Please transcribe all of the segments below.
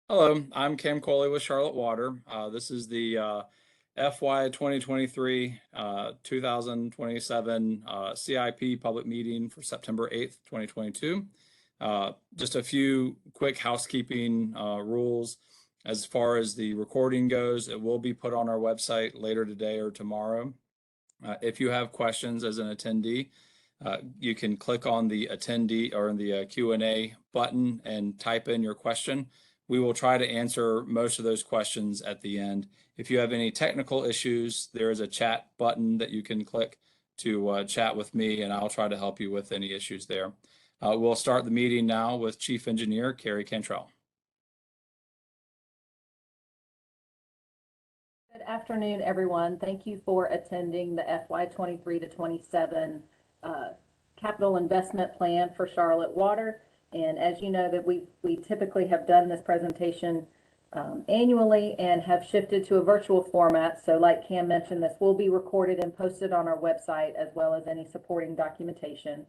Hello, I'm Cam Coley with Charlotte Water. This is the FY 2023 2027 CIP public meeting for September 8th, 2022. Just a few quick housekeeping rules. As far as the recording goes, it will be put on our website later today or tomorrow. If you have questions as an attendee, you can click on the attendee or the Q&A button and type in your question. We will try to answer most of those questions at the end. If you have any technical issues, there is a chat button that you can click to chat with me, and I'll try to help you with any issues there. We'll start the meeting now with Chief Engineer Carrie Cantrell. Good afternoon, everyone. Thank you for attending the FY 23 to 27 capital investment plan for Charlotte Water. And as you know, that we typically have done this presentation annually and have shifted to a virtual format. So like Cam mentioned, this will be recorded and posted on our website, as well as any supporting documentation.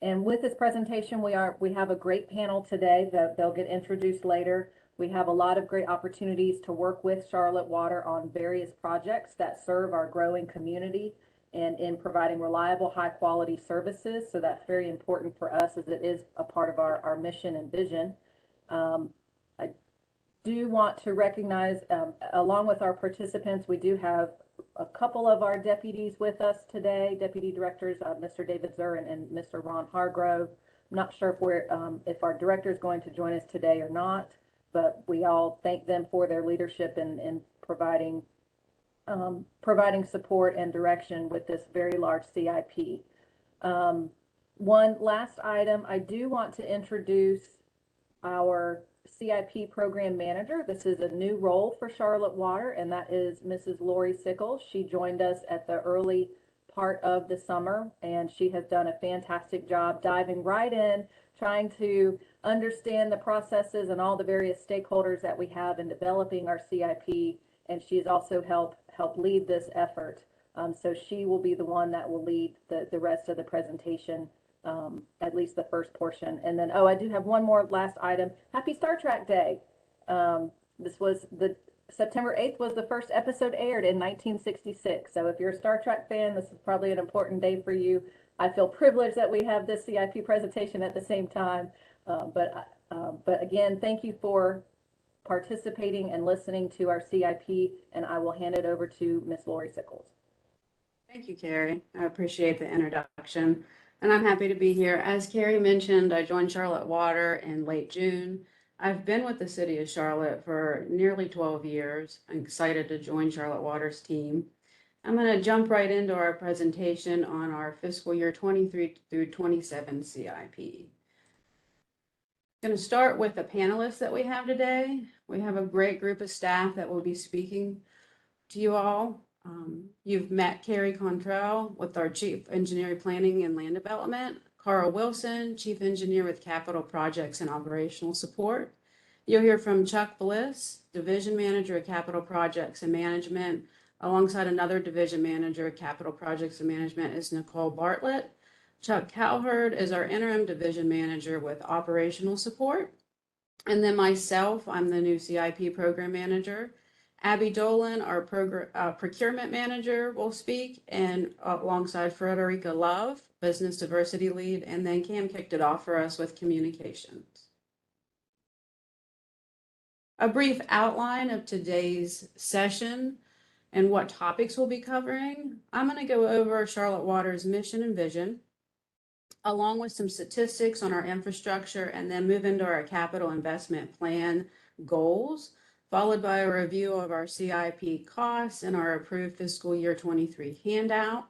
And with this presentation, we have a great panel today that they'll get introduced later. We have a lot of great opportunities to work with Charlotte Water on various projects that serve our growing community and in providing reliable, high quality services. So that's very important for us, as it is a part of our mission and vision. I do want to recognize, along with our participants, we do have a couple of our deputies with us today, deputy directors, Mr. David Zur and Mr. Ron Hargrove. I'm not sure if our director is going to join us today or not, but we all thank them for their leadership in providing support and direction with this very large CIP. One last item, I do want to introduce our CIP program manager. This is a new role for Charlotte Water, and that is Mrs. Lori Sickles. She joined us at the early part of the summer, and she has done a fantastic job diving right in, trying to understand the processes and all the various stakeholders that we have in developing our CIP. And she's also helped lead this effort. So she will be the one that will lead the rest of the presentation, at least the first portion. And then, I do have one more last item. Happy Star Trek Day. This was September 8th was the first episode aired in 1966. So if you're a Star Trek fan, this is probably an important day for you. I feel privileged that we have this CIP presentation at the same time. But again, thank you for participating and listening to our CIP, and I will hand it over to Ms. Lori Sickles. Thank you, Carrie. I appreciate the introduction, and I'm happy to be here. As Carrie mentioned, I joined Charlotte Water in late June. I've been with the city of Charlotte for nearly 12 years. I'm excited to join Charlotte Water's team. I'm going to jump right into our presentation on our fiscal year 23 through 27 CIP. Going to start with the panelists that we have today. We have a great group of staff that will be speaking to you all. You've met Carrie Cantrell with our Chief Engineer Planning and Land Development, Carl Wilson, Chief Engineer with Capital Projects and Operational Support. You'll hear from Chuck Bliss, Division Manager of Capital Projects and Management, alongside another Division Manager of Capital Projects and Management is Nicole Bartlett. Chuck Cowherd is our interim division manager with operational support. And then myself, I'm the new CIP program manager. Abby Dolan, our procurement manager, will speak, and alongside Frederica Love, business diversity lead. And then Cam kicked it off for us with communications. A brief outline of today's session and what topics we'll be covering. I'm going to go over Charlotte Water's mission and vision, along with some statistics on our infrastructure, and then move into our capital investment plan goals, followed by a review of our CIP costs and our approved fiscal year 23 handout.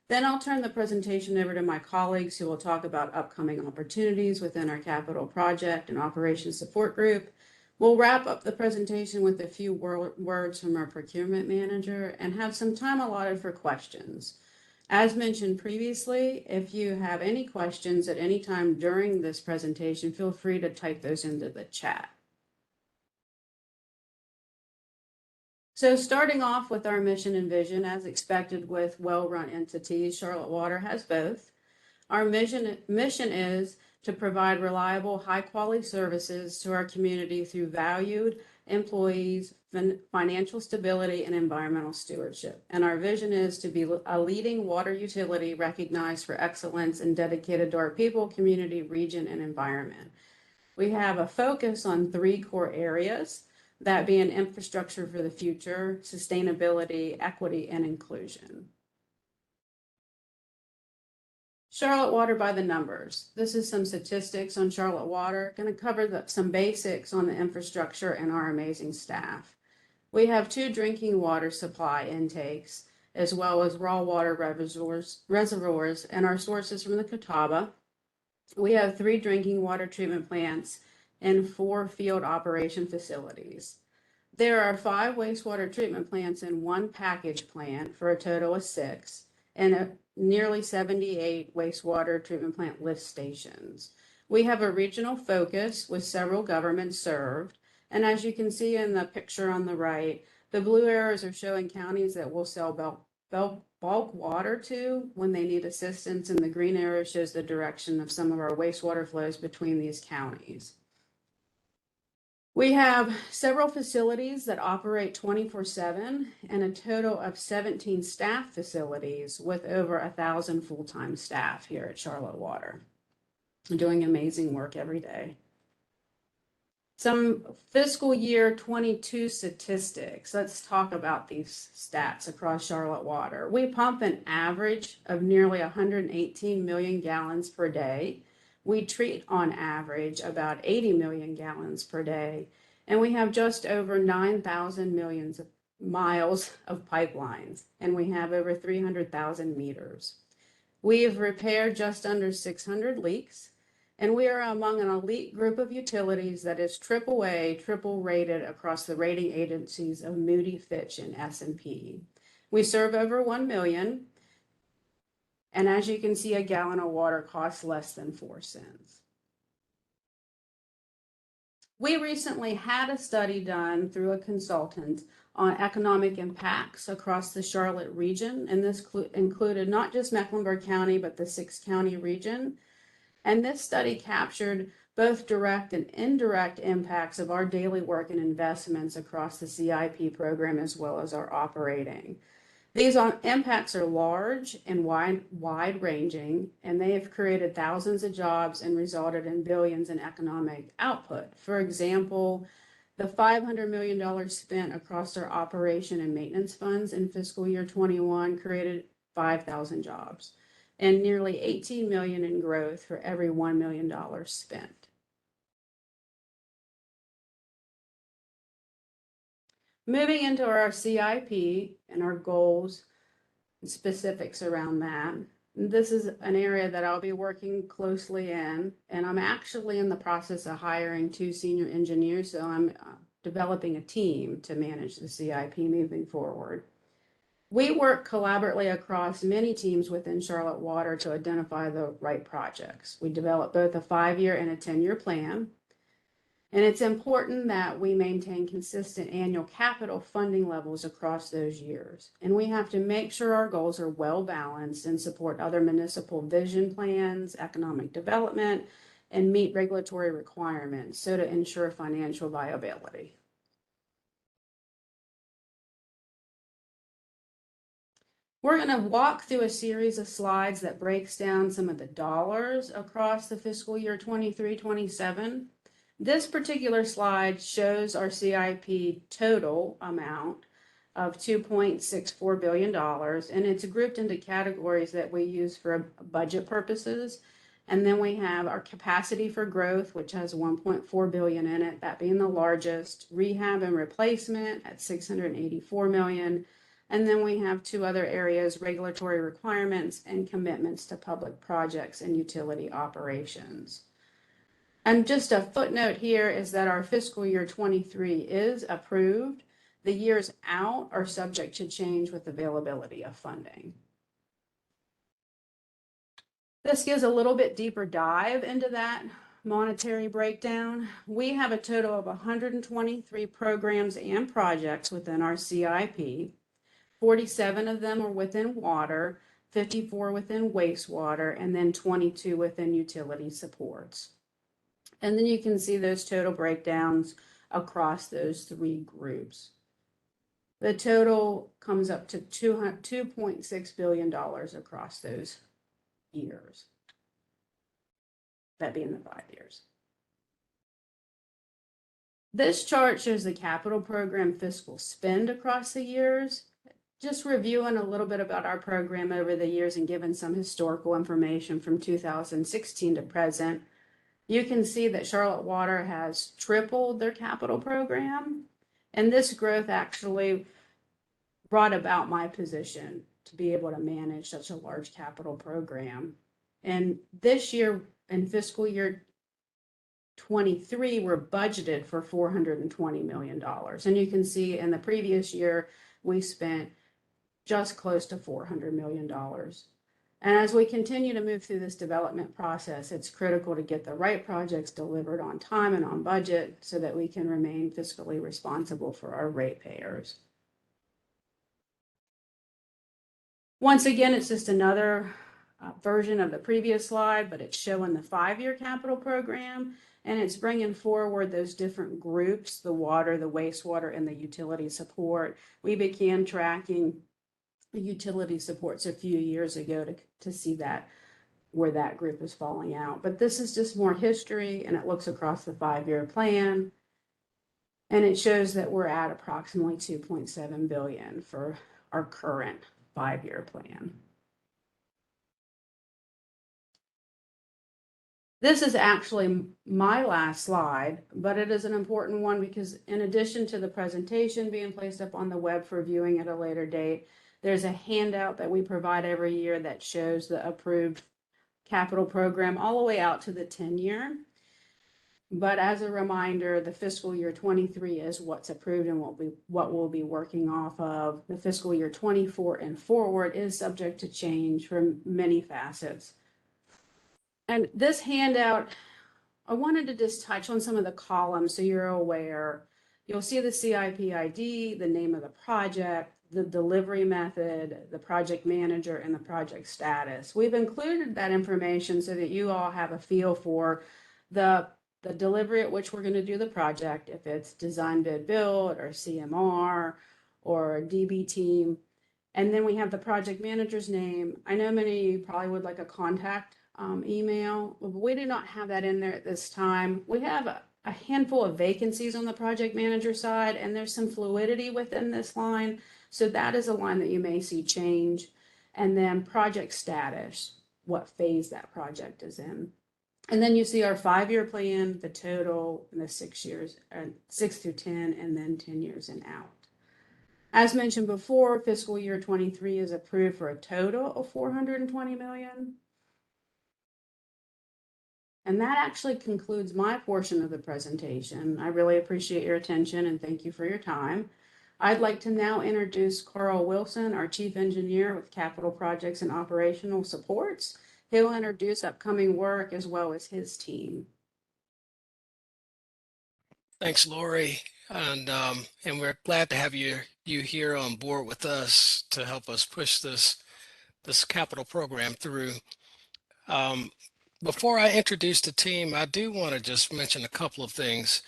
Then I'll turn the presentation over to my colleagues who will talk about upcoming opportunities within our capital project and operations support group. We'll wrap up the presentation with a few words from our procurement manager and have some time allotted for questions. As mentioned previously, if you have any questions at any time during this presentation, feel free to type those into the chat. So starting off with our mission and vision, as expected with well-run entities, Charlotte Water has both. Our mission is to provide reliable, high-quality services to our community through valued employees, financial stability, and environmental stewardship. And our vision is to be a leading water utility recognized for excellence and dedicated to our people, community, region, and environment. We have a focus on 3 core areas, that being infrastructure for the future, sustainability, equity, and inclusion. Charlotte Water by the numbers. This is some statistics on Charlotte Water. Going to cover some basics on the infrastructure and our amazing staff. We have 2 drinking water supply intakes, as well as raw water reservoirs, and our sources from the Catawba. We have 3 drinking water treatment plants and 4 field operation facilities. There are 5 wastewater treatment plants and 1 package plant for a total of 6, and nearly 78 wastewater treatment plant lift stations. We have a regional focus with several governments served, and as you can see in the picture on the right, the blue arrows are showing counties that will sell bulk water to when they need assistance, and the green arrow shows the direction of some of our wastewater flows between these counties. We have several facilities that operate 24/7 and a total of 17 staff facilities with over 1,000 full-time staff here at Charlotte Water, doing amazing work every day. Some fiscal year 22 statistics. Let's talk about these stats across Charlotte Water. We pump an average of nearly 118 million gallons per day. We treat on average about 80 million gallons per day, and we have just over 9,000 miles of pipelines, and we have over 300,000 meters. We have repaired just under 600 leaks, and we are among an elite group of utilities that is AAA, triple rated across the rating agencies of Moody, Fitch, and S&P. We serve over 1 million. And as you can see, a gallon of water costs less than 4 cents. We recently had a study done through a consultant on economic impacts across the Charlotte region, and this included not just Mecklenburg County, but the 6-county region. And this study captured both direct and indirect impacts of our daily work and investments across the CIP program, as well as our operating. These impacts are large and wide-ranging, and they have created thousands of jobs and resulted in billions in economic output. For example, the $500 million spent across our operation and maintenance funds in fiscal year 21 created 5,000 jobs, and nearly $18 million in growth for every $1 million spent. Moving into our CIP and our goals and specifics around that. This is an area that I'll be working closely in, and I'm actually in the process of hiring 2 senior engineers, so I'm developing a team to manage the CIP moving forward. We work collaboratively across many teams within Charlotte Water to identify the right projects. We develop both a 5-year and a 10-year plan. And it's important that we maintain consistent annual capital funding levels across those years. And we have to make sure our goals are well balanced and support other municipal vision plans, economic development, and meet regulatory requirements, so to ensure financial viability. We're going to walk through a series of slides that breaks down some of the dollars across the fiscal year 23-27. This particular slide shows our CIP total amount of $2.64 billion, and it's grouped into categories that we use for budget purposes. And then we have our capacity for growth, which has $1.4 billion in it, that being the largest, rehab and replacement at $684 million. And then we have 2 other areas, regulatory requirements and commitments to public projects and utility operations. And just a footnote here is that our fiscal year 23 is approved. The years out are subject to change with availability of funding. This gives a little bit deeper dive into that monetary breakdown. We have a total of 123 programs and projects within our CIP. 47 of them are within water, 54 within wastewater, and then 22 within utility supports. And then you can see those total breakdowns across those three groups. The total comes up to $2.6 billion across those years. That being the 5 years. This chart shows the capital program fiscal spend across the years. Just reviewing a little bit about our program over the years and given some historical information from 2016 to present, you can see that Charlotte Water has tripled their capital program. And this growth actually brought about my position to be able to manage such a large capital program. And this year, in fiscal year 23, we're budgeted for $420 million. And you can see in the previous year, we spent just close to $400 million. And as we continue to move through this development process, it's critical to get the right projects delivered on time and on budget so that we can remain fiscally responsible for our ratepayers. Once again, it's just another version of the previous slide, but it's showing the 5-year capital program, and it's bringing forward those different groups, the water, the wastewater, and the utility support. We began tracking the utility supports a few years ago to see that where that group is falling out. But this is just more history, and it looks across the 5-year plan, and it shows that we're at approximately $2.7 billion for our current 5-year plan. This is actually my last slide, but it is an important one because in addition to the presentation being placed up on the web for viewing at a later date, there's a handout that we provide every year that shows the approved capital program all the way out to the 10-year. But as a reminder, the fiscal year 23 is what's approved and what we'll be working off of. The fiscal year 24 and forward is subject to change from many facets. And this handout, I wanted to just touch on some of the columns so you're aware. You'll see the CIP ID, the name of the project, the delivery method, the project manager, and the project status. We've included that information so that you all have a feel for the delivery at which we're going to do the project, if it's design bid build or CMR or DB team. And then we have the project manager's name. I know many of you probably would like a contact email, but we do not have that in there at this time. We have a handful of vacancies on the project manager side, and there's some fluidity within this line. So that is a line that you may see change. And then project status, what phase that project is in. And then you see our 5-year plan, the total, and the 6 years, 6 through 10, and then 10 years and out. As mentioned before, fiscal year 23 is approved for a total of $420 million. And that actually concludes my portion of the presentation. I really appreciate your attention and thank you for your time. I'd like to now introduce Carl Wilson, our Chief Engineer with Capital Projects and Operational Supports. He'll introduce upcoming work as well as his team. Thanks, Lori, and we're glad to have you here on board with us to help us push this capital program through. Before I introduce the team, I do want to just mention a couple of things.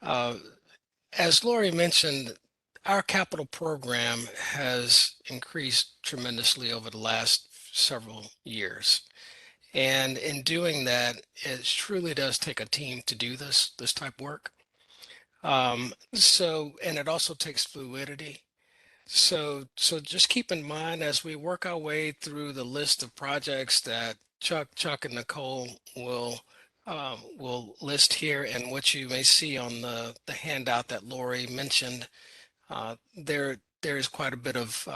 As Lori mentioned, our capital program has increased tremendously over the last several years. And in doing that, it truly does take a team to do this type of work. And it also takes fluidity. So just keep in mind as we work our way through the list of projects that Chuck and Nicole will list here, and what you may see on the handout that Lori mentioned, there is quite a bit of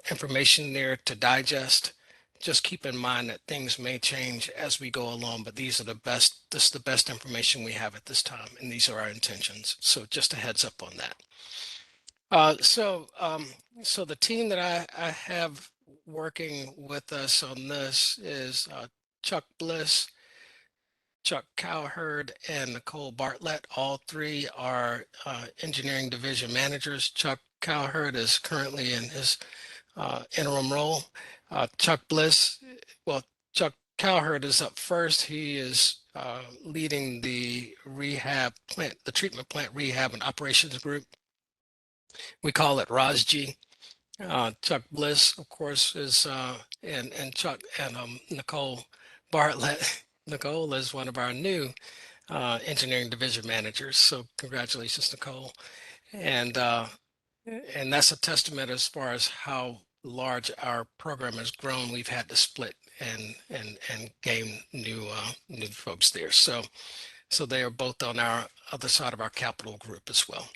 information there to digest. Just keep in mind that things may change as we go along, but this is the best information we have at this time, and these are our intentions. So just a heads up on that. So the team that I have working with us on this is Chuck Bliss, Chuck Cowherd, and Nicole Bartlett. All three are engineering division managers. Chuck Cowherd is currently in his interim role. Chuck Bliss, well, Chuck Cowherd is up first. He is leading the rehab plant, the treatment plant rehab and operations group. We call it ROSG. Chuck Bliss, of course, is and Chuck and Nicole Bartlett. Nicole is one of our new engineering division managers. So congratulations, Nicole. And that's a testament as far as how large our program has grown. We've had to split and gain new folks there. So they are both on our other side of our capital group as well.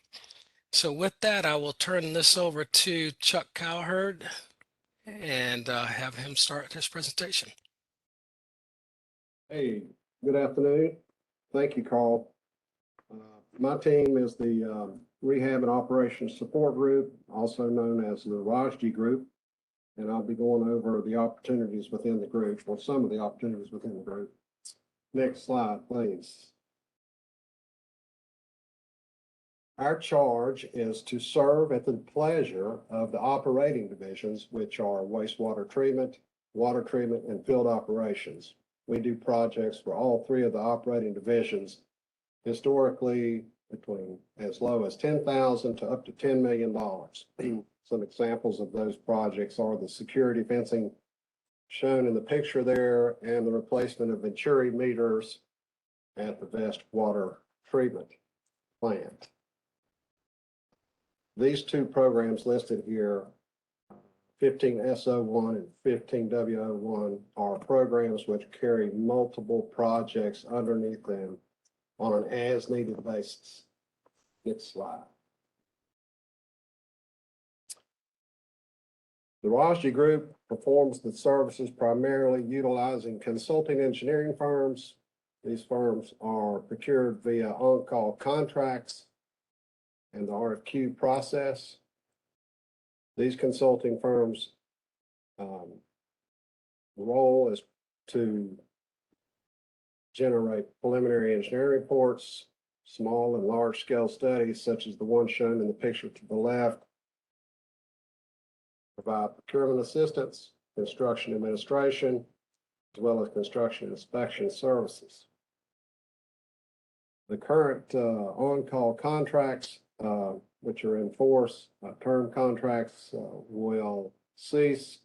So with that, I will turn this over to Chuck Cowherd and have him start his presentation. Hey, good afternoon. Thank you, Carl. My team is the Rehab and Operations Support Group, also known as the ROSG Group, and I'll be going over the opportunities within the group, or some of the opportunities within the group. Next slide, please. Our charge is to serve at the pleasure of the operating divisions, which are wastewater treatment, water treatment, and field operations. We do projects for all three of the operating divisions, historically between as low as $10,000 to up to $10 million. Some examples of those projects are the security fencing shown in the picture there and the replacement of Venturi meters at the Vest Water Treatment Plant. These two programs listed here, 15S01 and 15W01, are programs which carry multiple projects underneath them on an as-needed basis. Next slide. The ROSG Group performs the services primarily utilizing consulting engineering firms. These firms are procured via on-call contracts and the RFQ process. These consulting firms' role is to generate preliminary engineering reports, small and large scale studies such as the one shown in the picture to the left, provide procurement assistance, construction administration, as well as construction inspection services. The current on-call contracts, which are in force, term contracts, will cease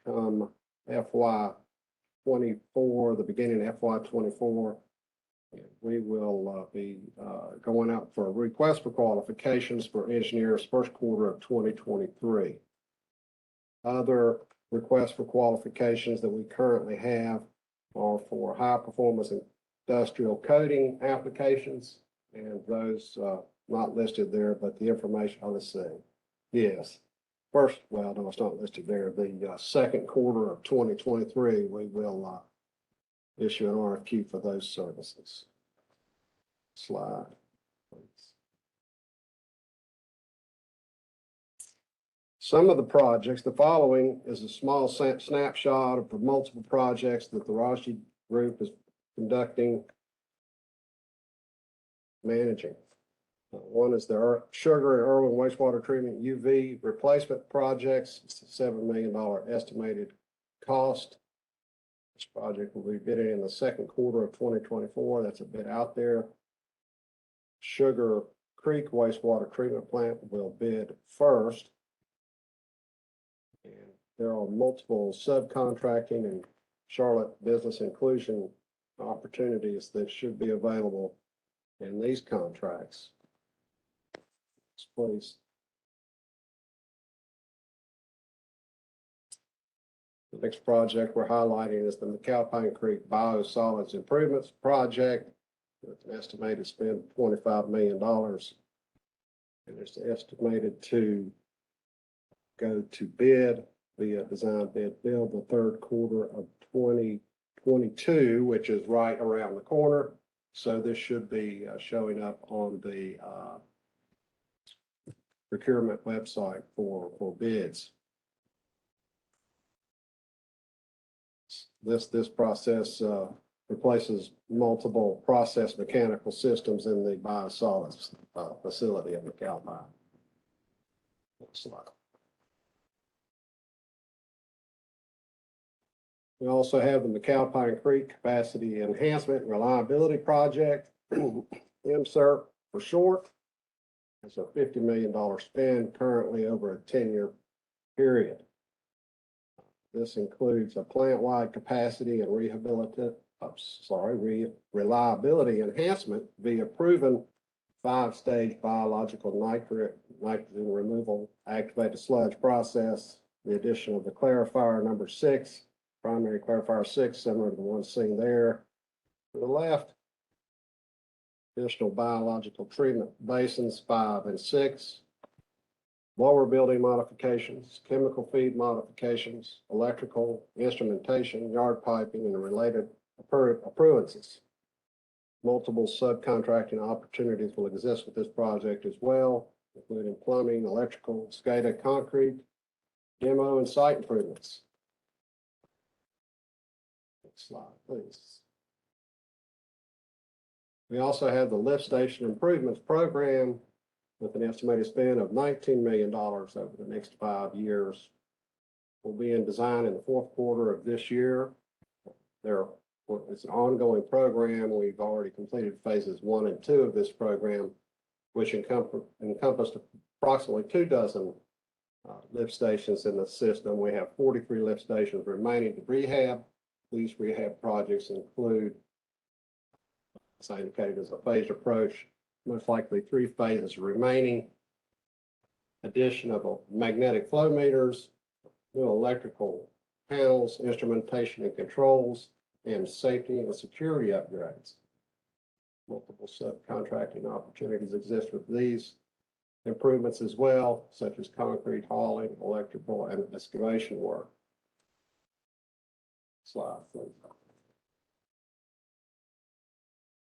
come FY24, the beginning of FY24. We will be going out for a request for qualifications for engineers first quarter of 2023. Other requests for qualifications that we currently have are for high performance industrial coding applications, and those not listed there, but the information, let's see. Yes. First, well, no, it's not listed there. The second quarter of 2023, we will issue an RFQ for those services. Slide, please. Some of the projects, the following is a small snapshot of the multiple projects that the ROSG Group is conducting, managing. One is the Sugar and Irwin wastewater treatment UV replacement projects. It's a $7 million estimated cost. This project will be bidding in the second quarter of 2024. That's a bit out there. Sugar Creek wastewater treatment plant will bid first. And there are multiple subcontracting and Charlotte business inclusion opportunities that should be available in these contracts. Please. The next project we're highlighting is the McAlpine Creek Biosolids Improvements Project with an estimated spend of $25 million. And it's estimated to go to bid via design bid build the third quarter of 2022, which is right around the corner. So this should be showing up on the procurement website for bids. This process replaces multiple process mechanical systems in the biosolids facility at McAlpine. Next slide. We also have the McAlpine Creek Capacity Enhancement and Reliability Project, MSERP for short. It's a $50 million spend currently over a 10-year period. This includes a plant-wide capacity and reliability enhancement via proven 5-stage biological nitrogen removal activated sludge process, the addition of the clarifier number 6, primary clarifier 6, similar to the one seen there. To the left, additional biological treatment basins 5 and 6, lower building modifications, chemical feed modifications, electrical, instrumentation, yard piping, and related appurtenances. Multiple subcontracting opportunities will exist with this project as well, including plumbing, electrical, SCADA, concrete, demo, and site improvements. Next slide, please. We also have the lift station improvements program with an estimated spend of $19 million over the next 5 years. Will be in design in the fourth quarter of this year. It's an ongoing program. We've already completed phases 1 and 2 of this program, which encompassed approximately 24 lift stations in the system. We have 43 lift stations remaining to rehab. These rehab projects include, as I indicated, as a phased approach, most likely 3 phases remaining. Addition of magnetic flow meters, new electrical panels, instrumentation and controls, and safety and security upgrades. Multiple subcontracting opportunities exist with these improvements as well, such as concrete hauling, electrical, and excavation work. Slide, please.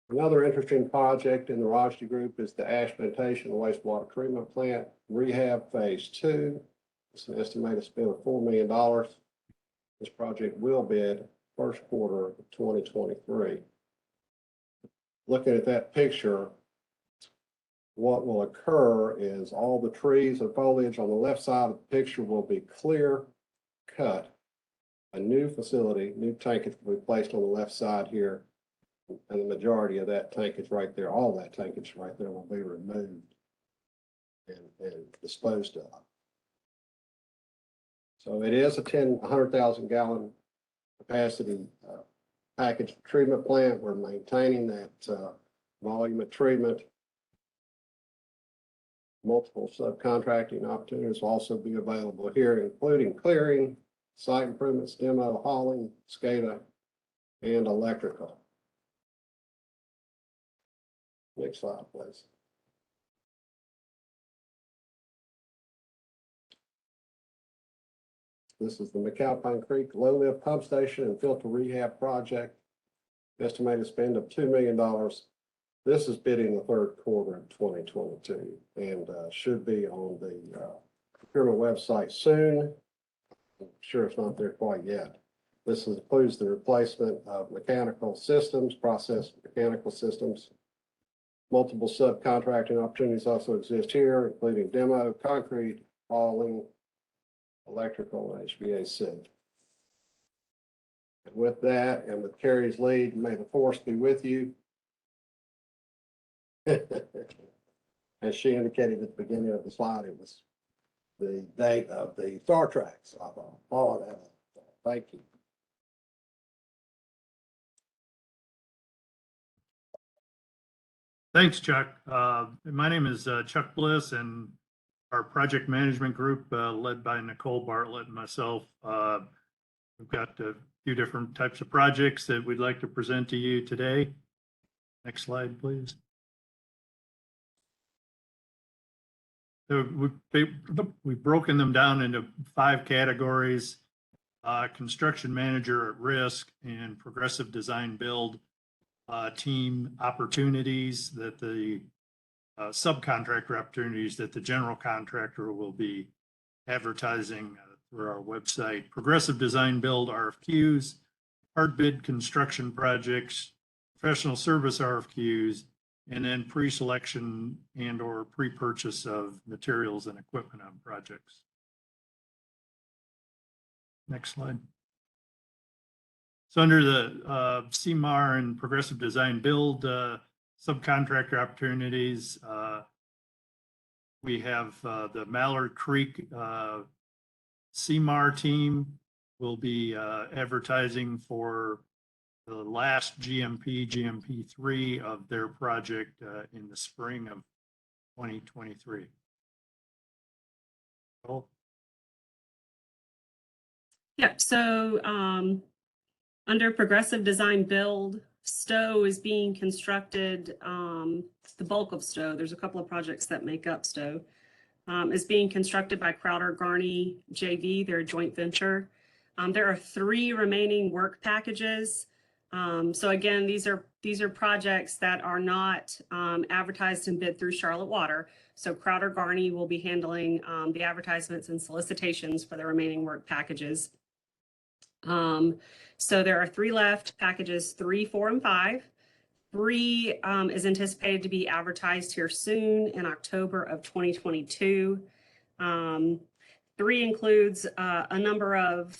Another interesting project in the Rajdi Group is the Ashmentation Wastewater Treatment Plant Rehab Phase 2. It's an estimated spend of $4 million. This project will bid first quarter of 2023. Looking at that picture, what will occur is all the trees and foliage on the left side of the picture will be clear cut. A new facility, new tankage will be placed on the left side here. And the majority of that tankage right there, all that tankage right there will be removed and disposed of. So it is a 100,000 gallon capacity package treatment plant. We're maintaining that volume of treatment. Multiple subcontracting opportunities will also be available here, including clearing, site improvements, demo, hauling, SCADA, and electrical. Next slide, please. This is the McAlpine Creek Low Lift Pump Station and Filter Rehab Project. Estimated spend of $2 million. This is bidding the third quarter of 2022 and should be on the procurement website soon. I'm sure it's not there quite yet. This includes the replacement of mechanical systems, process mechanical systems. Multiple subcontracting opportunities also exist here, including demo, concrete, hauling, electrical, and HVAC. And with that, and with Carrie's lead, may the force be with you. As she indicated at the beginning of the slide, it was the date of the Star Trek. So I follow that up. Thank you. Thanks, Chuck. My name is Chuck Bliss, and our project management group, led by Nicole Bartlett and myself, we've got a few different types of projects that we'd like to present to you today. Next slide, please. So we've broken them down into 5 categories: construction manager at risk and progressive design build. Team opportunities that the subcontractor opportunities that the general contractor will be advertising through our website. Progressive design build RFQs, hard bid construction projects, professional service RFQs, and then pre-selection and or pre-purchase of materials and equipment on projects. Next slide. So under the CMAR and Progressive Design Build subcontractor opportunities, we have the Mallard Creek CMAR team will be advertising for the last GMP3 of their project in the spring of 2023. Cool. Yep, so under Progressive Design Build, Stowe is being constructed, the bulk of Stowe, there's a couple of projects that make up Stowe, is being constructed by Crowder Garney JV, they're a joint venture. There are 3 remaining work packages. So again, these are projects that are not advertised and bid through Charlotte Water. So Crowder Garney will be handling the advertisements and solicitations for the remaining work packages. So there are 3 left, packages 3, 4, and 5. 3 is anticipated to be advertised here soon in October of 2022. 3 includes a number of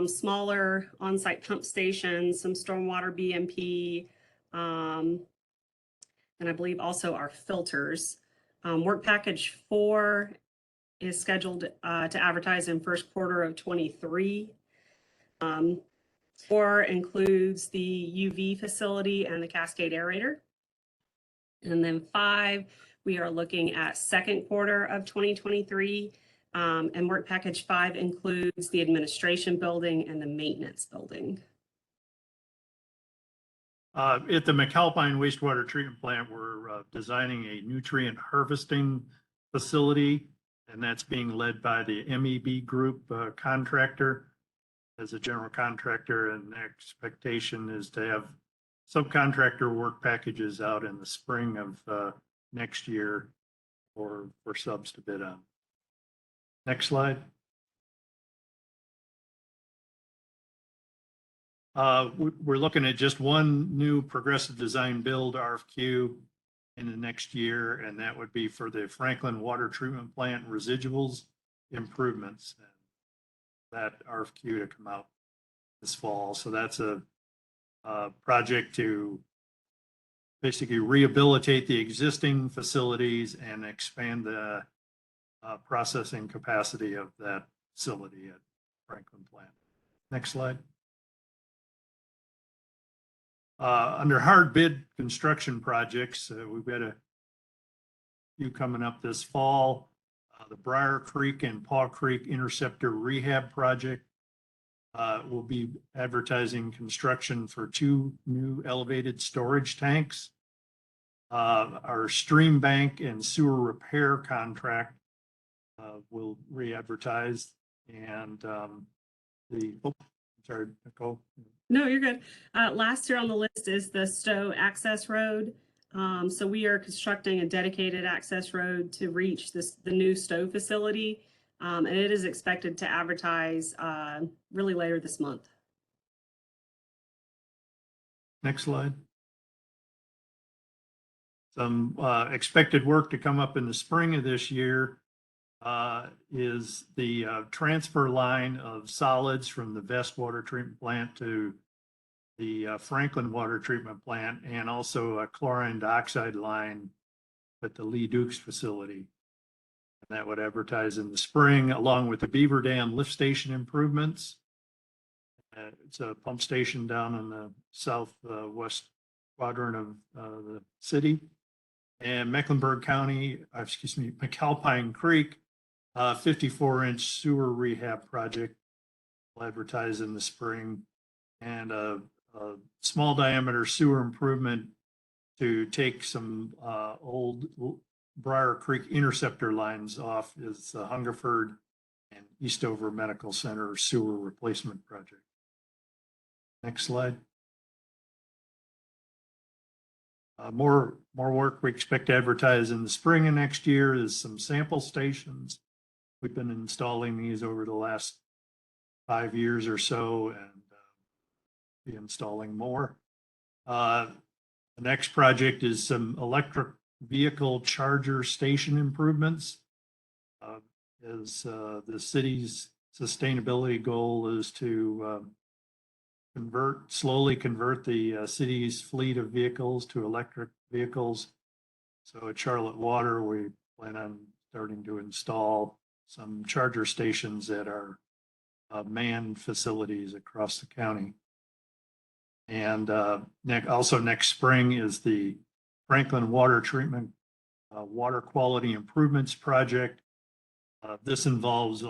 smaller on-site pump stations, some stormwater BMP, and I believe also our filters. Work package 4 is scheduled to advertise in first quarter of 23. 4 includes the UV facility and the Cascade aerator. And then 5, we are looking at second quarter of 2023. And work package 5 includes the administration building and the maintenance building. At the McAlpine wastewater treatment plant, we're designing a nutrient harvesting facility, and that's being led by the MEB Group contractor as a general contractor, and the expectation is to have subcontractor work packages out in the spring of next year for subs to bid on. Next slide. We're looking at just one new Progressive Design Build RFQ in the next year, and that would be for the Franklin Water Treatment Plant residuals improvements. That RFQ to come out this fall. So that's a project to basically rehabilitate the existing facilities and expand the processing capacity of that facility at Franklin plant. Next slide. Under hard bid construction projects, we've got a few coming up this fall. The Briar Creek and Paw Creek Interceptor Rehab Project will be advertising construction for 2 new elevated storage tanks. Our stream bank and sewer repair contract will re-advertise, and sorry, Nicole. No, you're good. Last here on the list is the Stowe Access Road. So we are constructing a dedicated access road to reach the new Stowe facility, and it is expected to advertise really later this month. Next slide. Some expected work to come up in the spring of this year is the transfer line of solids from the Vest Water Treatment Plant to the Franklin Water Treatment Plant, and also a chlorine dioxide line at the Lee Dukes facility. And that would advertise in the spring, along with the Beaver Dam lift station improvements. It's a pump station down in the southwest quadrant of the city. And Mecklenburg County, McAlpine Creek, 54-inch sewer rehab project will advertise in the spring, and a small diameter sewer improvement to take some old Briar Creek interceptor lines off is the Hungerford and Eastover Medical Center sewer replacement project. Next slide. More work we expect to advertise in the spring of next year is some sample stations. We've been installing these over the last 5 years or so, and be installing more. The next project is some electric vehicle charger station improvements. As the city's sustainability goal is to slowly convert the city's fleet of vehicles to electric vehicles. So at Charlotte Water, we plan on starting to install some charger stations at our manned facilities across the county. And also next spring is the Franklin Water Treatment Water Quality Improvements Project. This involves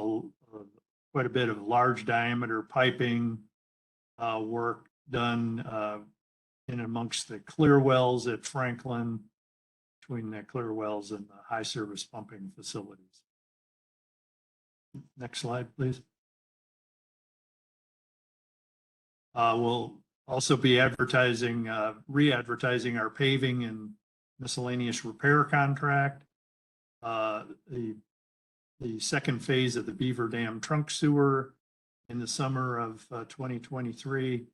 quite a bit of large diameter piping work done in amongst the clear wells at Franklin, between the clear wells and the high service pumping facilities. Next slide, please. We'll also be advertising, re-advertising our paving and miscellaneous repair contract. The second phase of the Beaver Dam trunk sewer in the summer of 2023.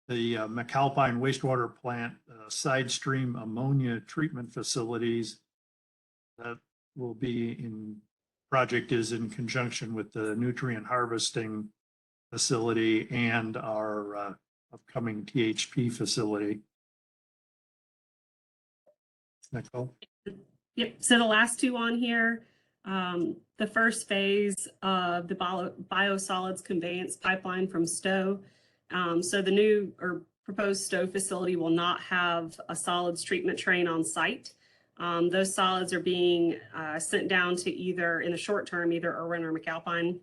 The McAlpine wastewater plant side stream ammonia treatment facilities that will be in project is in conjunction with the nutrient harvesting facility and our upcoming THP facility. Nicole? Yep, so the last two on here, the first phase of the biosolids conveyance pipeline from Stowe. So the new or proposed Stowe facility will not have a solids treatment train on site. Those solids are being sent down to either, in the short term, either Irwin or McAlpine.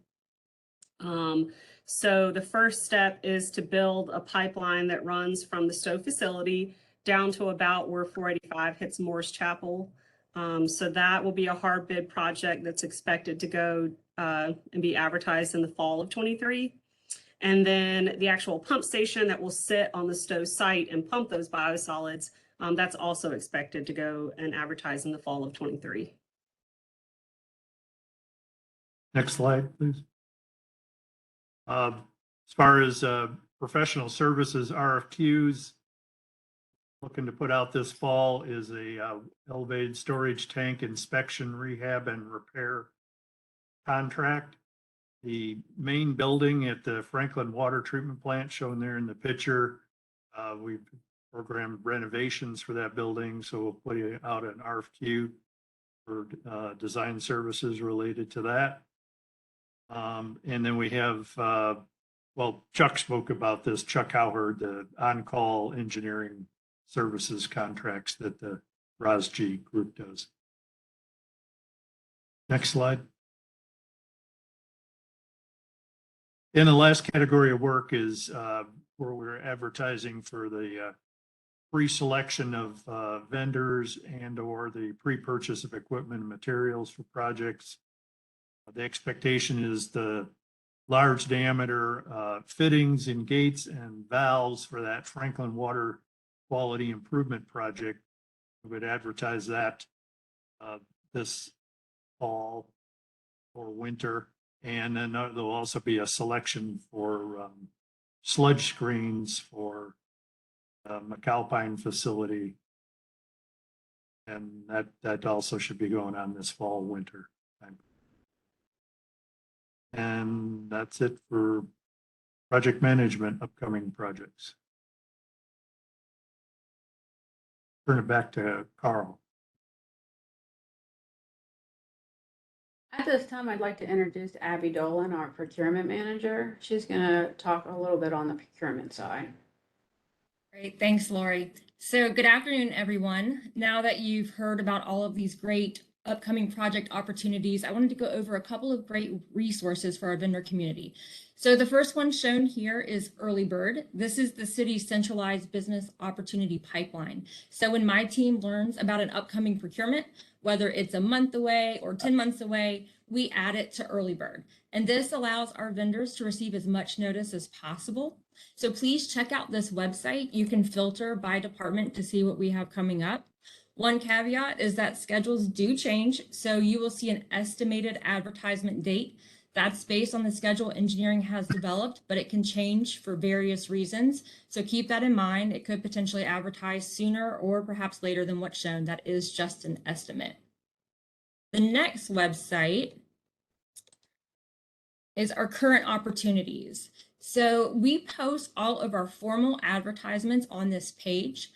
So the first step is to build a pipeline that runs from the Stowe facility down to about where 485 hits Morris Chapel. So that will be a hard bid project that's expected to go and be advertised in the fall of 23. And then the actual pump station that will sit on the Stowe site and pump those biosolids, that's also expected to go and advertise in the fall of 23. Next slide, please. As far as professional services RFQs, looking to put out this fall is a elevated storage tank inspection, rehab, and repair contract. The main building at the Franklin Water Treatment Plant shown there in the picture, we've programmed renovations for that building, so we'll put out an RFQ for design services related to that. And then we have, well, Chuck spoke about this, Chuck Howard, the on-call engineering services contracts that the ROSG group does. Next slide. And the last category of work is where we're advertising for the pre-selection of vendors and or the pre-purchase of equipment and materials for projects. The expectation is the large diameter fittings and gates and valves for that Franklin Water Quality Improvement Project. We would advertise that this fall or winter. And then there'll also be a selection for sludge screens for McAlpine facility. And that also should be going on this fall, winter time. And that's it for project management, upcoming projects. Turn it back to Carl. At this time, I'd like to introduce Abby Dolan, our procurement manager. She's going to talk a little bit on the procurement side. Great, thanks, Lori. So good afternoon, everyone. Now that you've heard about all of these great upcoming project opportunities, I wanted to go over a couple of great resources for our vendor community. So the first one shown here is Early Bird. This is the city's centralized business opportunity pipeline. So when my team learns about an upcoming procurement, whether it's a month away or 10 months away, we add it to Early Bird. And this allows our vendors to receive as much notice as possible. So please check out this website. You can filter by department to see what we have coming up. One caveat is that schedules do change, so you will see an estimated advertisement date. That's based on the schedule engineering has developed, but it can change for various reasons. So keep that in mind. It could potentially advertise sooner or perhaps later than what's shown. That is just an estimate. The next website is our current opportunities. So we post all of our formal advertisements on this page.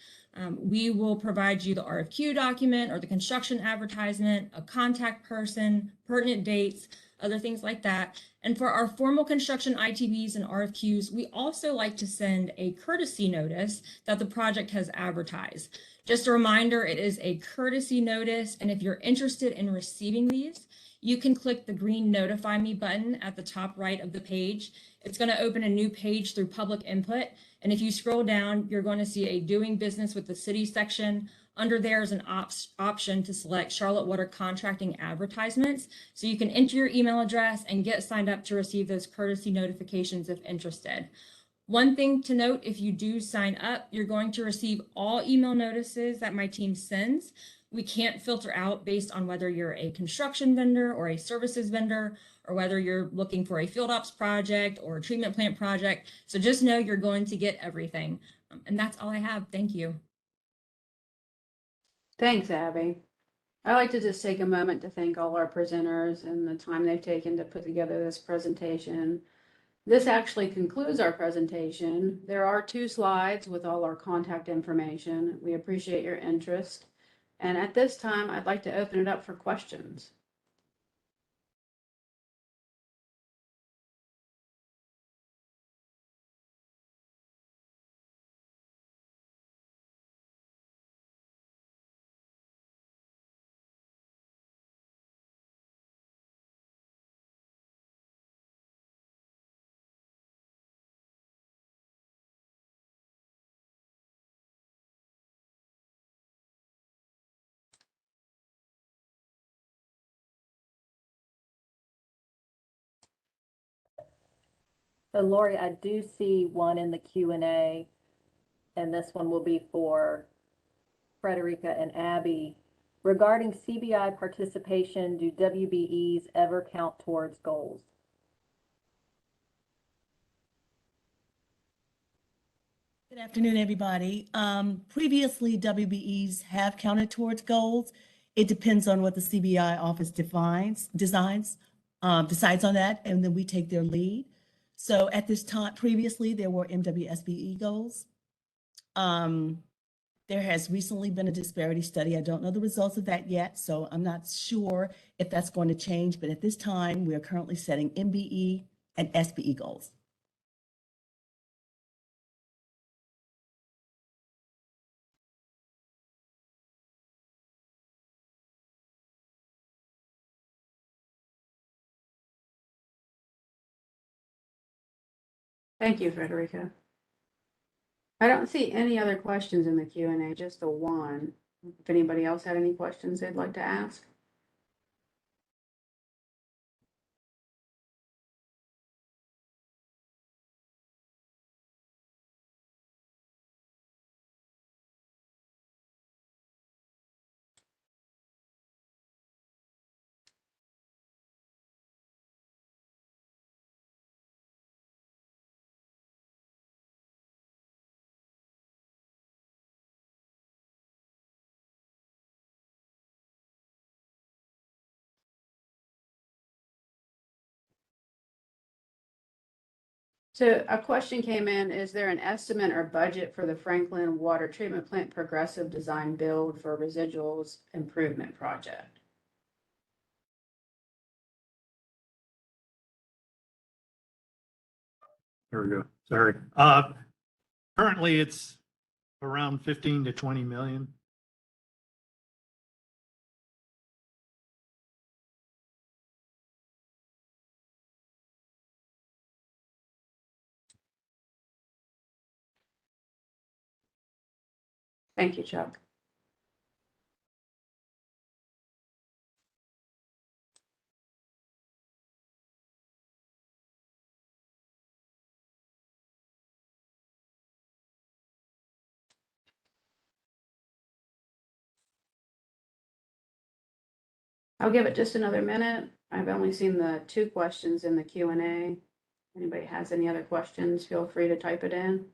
We will provide you the RFQ document or the construction advertisement, a contact person, pertinent dates, other things like that. And for our formal construction ITBs and RFQs, we also like to send a courtesy notice that the project has advertised. Just a reminder, it is a courtesy notice, and if you're interested in receiving these, you can click the green Notify Me button at the top right of the page. It's going to open a new page through public input, and if you scroll down, you're going to see a Doing Business with the City section. Under there is an option to select Charlotte Water Contracting Advertisements, so you can enter your email address and get signed up to receive those courtesy notifications if interested. One thing to note, if you do sign up, you're going to receive all email notices that my team sends. We can't filter out based on whether you're a construction vendor or a services vendor, or whether you're looking for a field ops project or a treatment plant project. So just know you're going to get everything. And that's all I have. Thank you. Thanks, Abby. I'd like to just take a moment to thank all our presenters and the time they've taken to put together this presentation. This actually concludes our presentation. There are 2 slides with all our contact information. We appreciate your interest. And at this time, I'd like to open it up for questions. So Lori, I do see one in the Q&A, and this one will be for Frederica and Abby. Regarding CBI participation, do WBEs ever count towards goals? Good afternoon, everybody. Previously, WBEs have counted towards goals. It depends on what the CBI office decides on that, and then we take their lead. So at this time, previously, there were MWSBE goals. There has recently been a disparity study. I don't know the results of that yet, so I'm not sure if that's going to change, but at this time, we are currently setting MBE and SBE goals. Thank you, Frederica. I don't see any other questions in the Q&A, just the one. If anybody else had any questions they'd like to ask. So a question came in, is there an estimate or budget for the Franklin Water Treatment Plant Progressive Design Build for Residuals Improvement Project? There we go. Sorry. Currently it's around 15 to 20 million. Thank you, Chuck. I'll give it just another minute. I've only seen the 2 questions in the Q&A. Anybody has any other questions, feel free to type it in.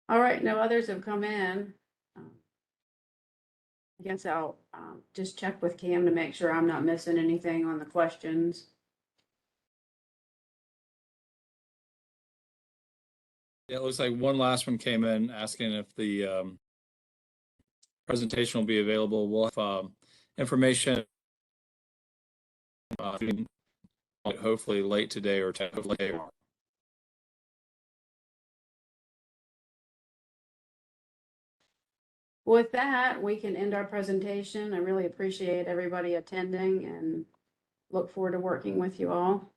All right, no others have come in. I guess I'll just check with Cam to make sure I'm not missing anything on the questions. Yeah, it looks like one last one came in asking if the presentation will be available. We'll have information hopefully late today or hopefully tomorrow. With that, we can end our presentation. I really appreciate everybody attending and look forward to working with you all.